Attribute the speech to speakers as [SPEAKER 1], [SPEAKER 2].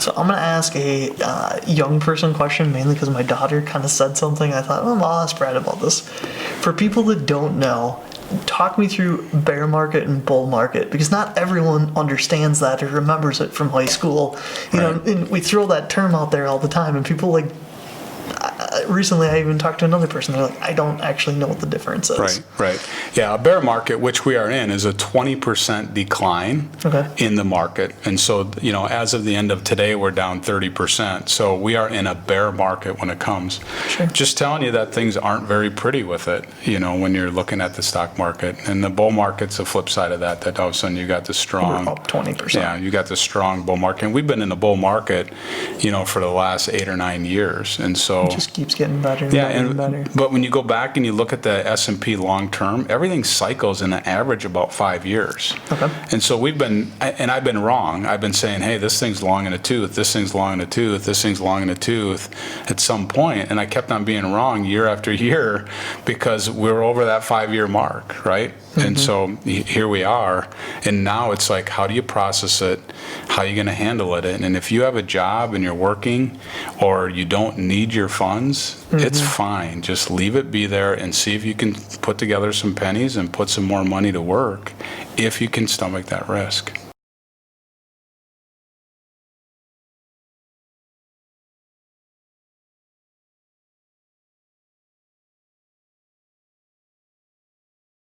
[SPEAKER 1] So I'm going to ask a young person question, mainly because my daughter kind of said something. I thought, oh, I'll ask Brad about this. For people that don't know, talk me through bear market and bull market, because not everyone understands that or remembers it from high school. You know, and we throw that term out there all the time, and people like. Recently, I even talked to another person. They're like, I don't actually know what the difference is.
[SPEAKER 2] Right. Yeah, a bear market, which we are in, is a 20% decline in the market. And so, you know, as of the end of today, we're down 30%. So we are in a bear market when it comes.
[SPEAKER 1] Sure.
[SPEAKER 2] Just telling you that things aren't very pretty with it, you know, when you're looking at the stock market. And the bull market's the flip side of that, that all of a sudden you got the strong.
[SPEAKER 1] We're up 20%.
[SPEAKER 2] Yeah, you got the strong bull market. And we've been in a bull market, you know, for the last 8 or 9 years. And so.
[SPEAKER 1] It just keeps getting better and better.
[SPEAKER 2] But when you go back and you look at the S&P long term, everything cycles in an average about 5 years.
[SPEAKER 1] Okay.
[SPEAKER 2] And so we've been, and I've been wrong. I've been saying, hey, this thing's long in a tooth, this thing's long in a tooth, this thing's long in a tooth at some point. And I kept on being wrong year after year because we're over that 5-year mark, right? And so here we are. And now it's like, how do you process it? How are you going to handle it? And if you have a job and you're working or you don't need your funds, it's fine. Just leave it be there and see if you can put together some pennies and put some more money to work if you can stomach that risk.